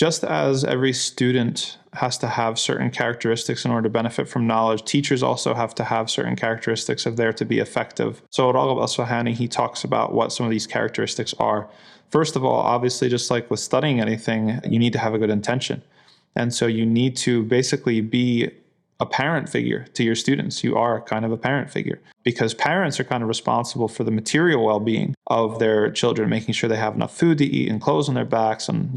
just as every student has to have certain characteristics in order to benefit from knowledge, teachers also have to have certain characteristics if they're to be effective. So al-Raghib al-Isfahani, he talks about what some of these characteristics are. First of all, obviously, just like with studying anything, you need to have a good intention. And so you need to basically be a parent figure to your students. You are kind of a parent figure, because parents are kind of responsible for the material well-being of their children, making sure they have enough food to eat and clothes on their backs and,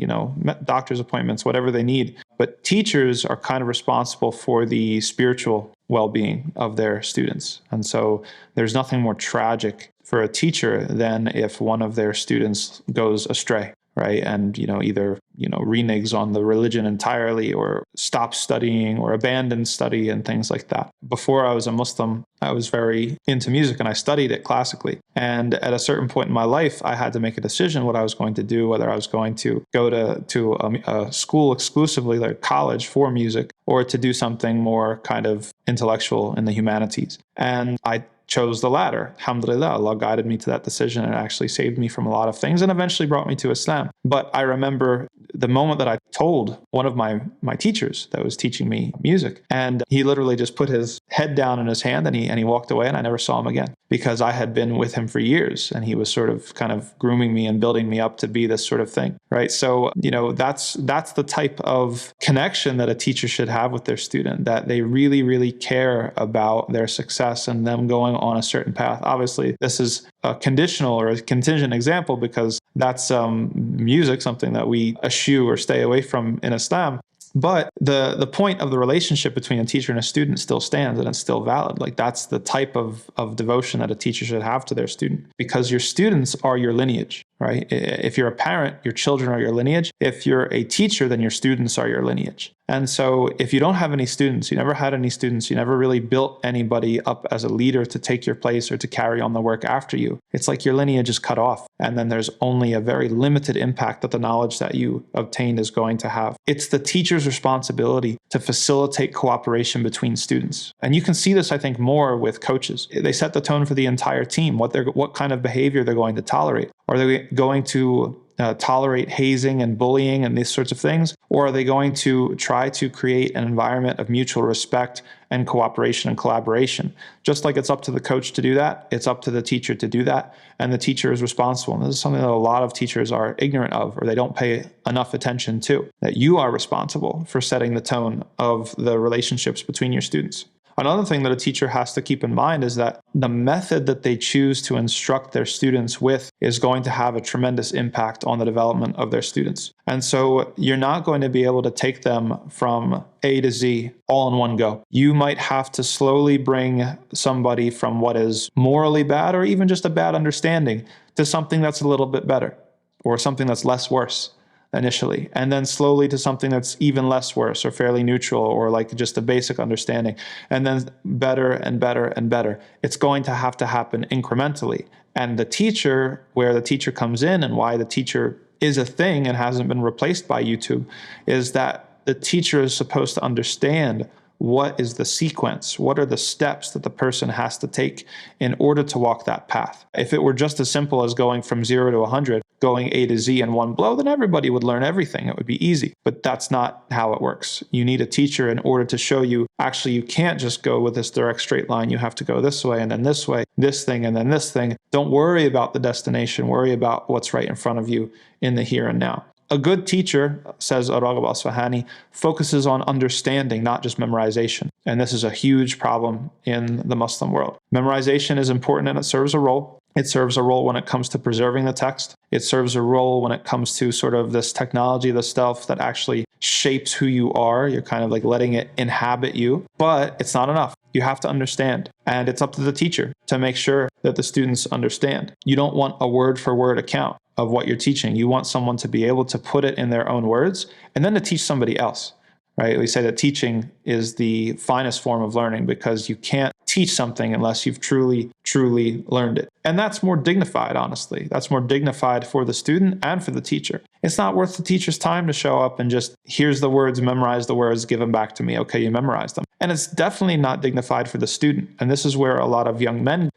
doctor's appointments, whatever they need. But teachers are kind of responsible for the spiritual well-being of their students. And so there's nothing more tragic for a teacher than if one of their students goes astray, right? And, either, reneges on the religion entirely, or stops studying, or abandons study and things like that. Before I was a Muslim, I was very into music and I studied it classically. And at a certain point in my life, I had to make a decision what I was going to do, whether I was going to go to a school exclusively, like college, for music, or to do something more kind of intellectual in the humanities. And I chose the latter. Alhamdulillah, Allah guided me to that decision and actually saved me from a lot of things and eventually brought me to Islam. But I remember the moment that I told one of my teachers that was teaching me music, and he literally just put his head down in his hand and he walked away, and I never saw him again, because I had been with him for years and he was sort of kind of grooming me and building me up to be this sort of thing, right? So, that's the type of connection that a teacher should have with their student, that they really, really care about their success and them going on a certain path. Obviously, this is a conditional or a contingent example, because that's music, something that we eschew or stay away from in Islam. But the point of the relationship between a teacher and a student still stands, and it's still valid. Like, that's the type of devotion that a teacher should have to their student, because your students are your lineage, right? If you're a parent, your children are your lineage. If you're a teacher, then your students are your lineage. And so if you don't have any students, you never had any students, you never really built anybody up as a leader to take your place or to carry on the work after you, it's like your lineage is cut off. And then there's only a very limited impact that the knowledge that you obtained is going to have. It's the teacher's responsibility to facilitate cooperation between students. And you can see this, I think, more with coaches. They set the tone for the entire team, what kind of behavior they're going to tolerate. Are they going to tolerate hazing and bullying and these sorts of things? Or are they going to try to create an environment of mutual respect and cooperation and collaboration? Just like it's up to the coach to do that, it's up to the teacher to do that. And the teacher is responsible. And this is something that a lot of teachers are ignorant of, or they don't pay enough attention to, that you are responsible for setting the tone of the relationships between your students. Another thing that a teacher has to keep in mind is that the method that they choose to instruct their students with is going to have a tremendous impact on the development of their students. And so you're not going to be able to take them from A to Z all in one go. You might have to slowly bring somebody from what is morally bad, or even just a bad understanding, to something that's a little bit better, or something that's less worse initially, and then slowly to something that's even less worse, or fairly neutral, or like just a basic understanding, and then better and better and better. It's going to happen incrementally. And the teacher, where the teacher comes in and why the teacher is a thing and hasn't been replaced by YouTube, is that the teacher is supposed to understand what is the sequence, what are the steps that the person has to take in order to walk that path. If it were just as simple as going from 0 to 100, going A to Z in one blow, then everybody would learn everything. It would be easy. But that's not how it works. You need a teacher in order to show you, actually, you can't just go with this direct straight line. You have to go this way and then this way, this thing and then this thing. Don't worry about the destination. Worry about what's right in front of you in the here and now. A good teacher, says al-Raghib al-Isfahani, focuses on understanding, not just memorization. And this is a huge problem in the Muslim world. Memorization is important and it serves a role. It serves a role when it comes to preserving the text. It serves a role when it comes to sort of this technology, the stuff that actually shapes who you are. You're kind of like letting it inhabit you, but it's not enough. You have to understand. And it's up to the teacher to make sure that the students understand. You don't want a word for word account of what you're teaching. You want someone to be able to put it in their own words and then to teach somebody else, right? We say that teaching is the finest form of learning, because you can't teach something unless you've truly, truly learned it. And that's more dignified, honestly. That's more dignified for the student and for the teacher. It's not worth the teacher's time to show up and just, here's the words, memorize the words, give them back to me. Okay, you memorized them. And it's definitely not dignified for the student. And this is where a lot of young men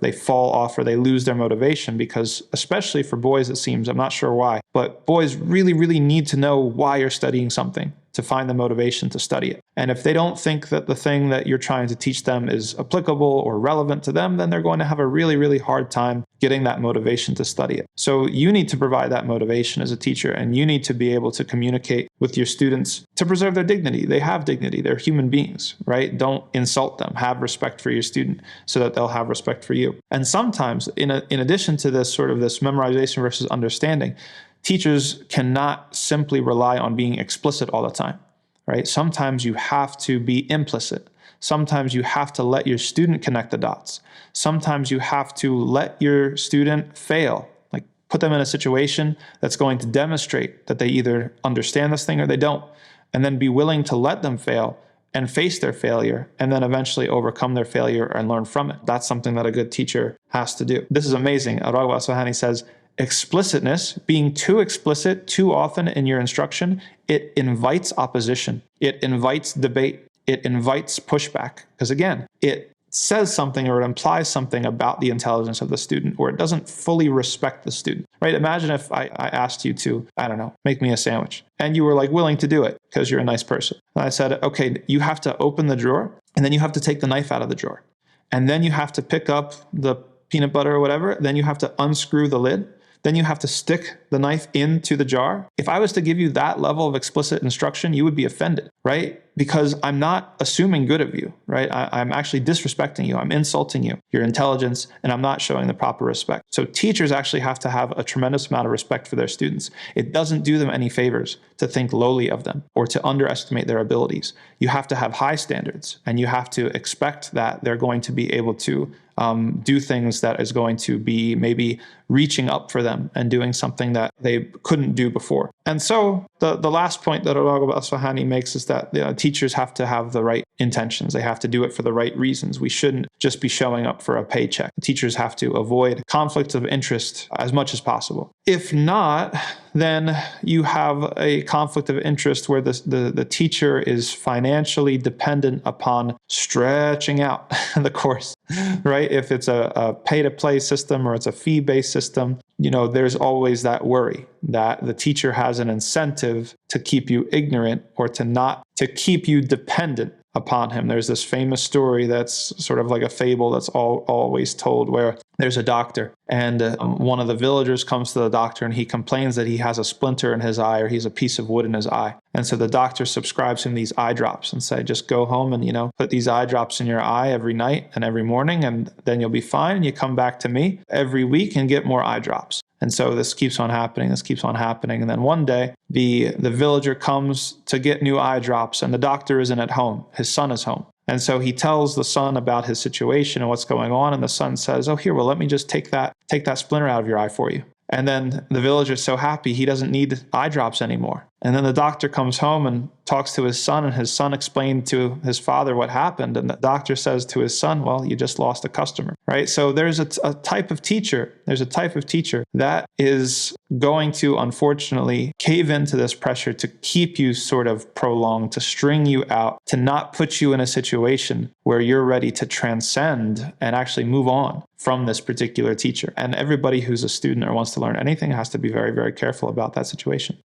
they fall off, or they lose their motivation, because especially for boys, it seems, I'm not sure why, but boys really, really need to know why you're studying something to find the motivation to study it. And if they don't think that the thing that you're trying to teach them is applicable or relevant to them, then they're going to have a really, really hard time getting that motivation to study it. So you need to provide that motivation as a teacher, and you need to be able to communicate with your students to preserve their dignity. They have dignity. They're human beings, right? Don't insult them. Have respect for your student so that they'll have respect for you. And sometimes, in addition to this this memorization versus understanding, teachers cannot simply rely on being explicit all the time, right? Sometimes you have to be implicit. Sometimes you have to let your student connect the dots. Sometimes you have to let your student fail, like put them in a situation that's going to demonstrate that they either understand this thing or they don't, and then be willing to let them fail and face their failure, and then eventually overcome their failure and learn from it. That's something that a good teacher has to do. This is amazing. Al-Raghib al-Isfahani says, explicitness, being too explicit too often in your instruction, it invites opposition. It invites debate. It invites pushback. Because again, it says something, or it implies something about the intelligence of the student, or it doesn't fully respect the student, right? Imagine if I asked you to, I don't know, make me a sandwich, and you were like willing to do it because you're a nice person. And I said, okay, you have to open the drawer, and then you have to take the knife out of the drawer. And then you have to pick up the peanut butter or whatever. Then you have to unscrew the lid. Then you have to stick the knife into the jar. If I was to give you that level of explicit instruction, you would be offended, right? Because I'm not assuming good of you, right? I'm actually disrespecting you. I'm insulting you, your intelligence, and I'm not showing the proper respect. So teachers actually have to have a tremendous amount of respect for their students. It doesn't do them any favors to think lowly of them or to underestimate their abilities. You have to have high standards, and you have to expect that they're going to be able to do things that is going to be maybe reaching up for them and doing something that they couldn't do before. And so the last point that al-Raghib al-Isfahani makes is that teachers have to have the right intentions. They have to do it for the right reasons. We shouldn't just be showing up for a paycheck. Teachers have to avoid conflicts of interest as much as possible. If not, then you have a conflict of interest where the teacher is financially dependent upon stretching out the course, right? If it's a pay-to-play system or it's a fee-based system, there's always that worry that the teacher has an incentive to keep you ignorant or to keep you dependent upon him. There's this famous story that's sort of like a fable that's always told, where there's a doctor, and one of the villagers comes to the doctor, and he complains that he has a splinter in his eye, or he's a piece of wood in his eye. And so the doctor subscribes him these eye drops and say, just go home and, put these eye drops in your eye every night and every morning, and then you'll be fine. And you come back to me every week and get more eye drops. And so this keeps on happening. And then one day, the villager comes to get new eye drops, and the doctor isn't at home. His son is home. And so he tells the son about his situation and what's going on. And the son says, oh, here, well, let me just take that splinter out of your eye for you. And then the villager's so happy he doesn't need eye drops anymore. And then the doctor comes home and talks to his son, and his son explained to his father what happened. And the doctor says to his son, well, you just lost a customer, right? So there's a type of teacher that is going to, unfortunately, cave into this pressure to keep you sort of prolonged, to string you out, to not put you in a situation where you're ready to transcend and actually move on from this particular teacher. And everybody who's a student or wants to learn anything has to be very, very careful about that situation.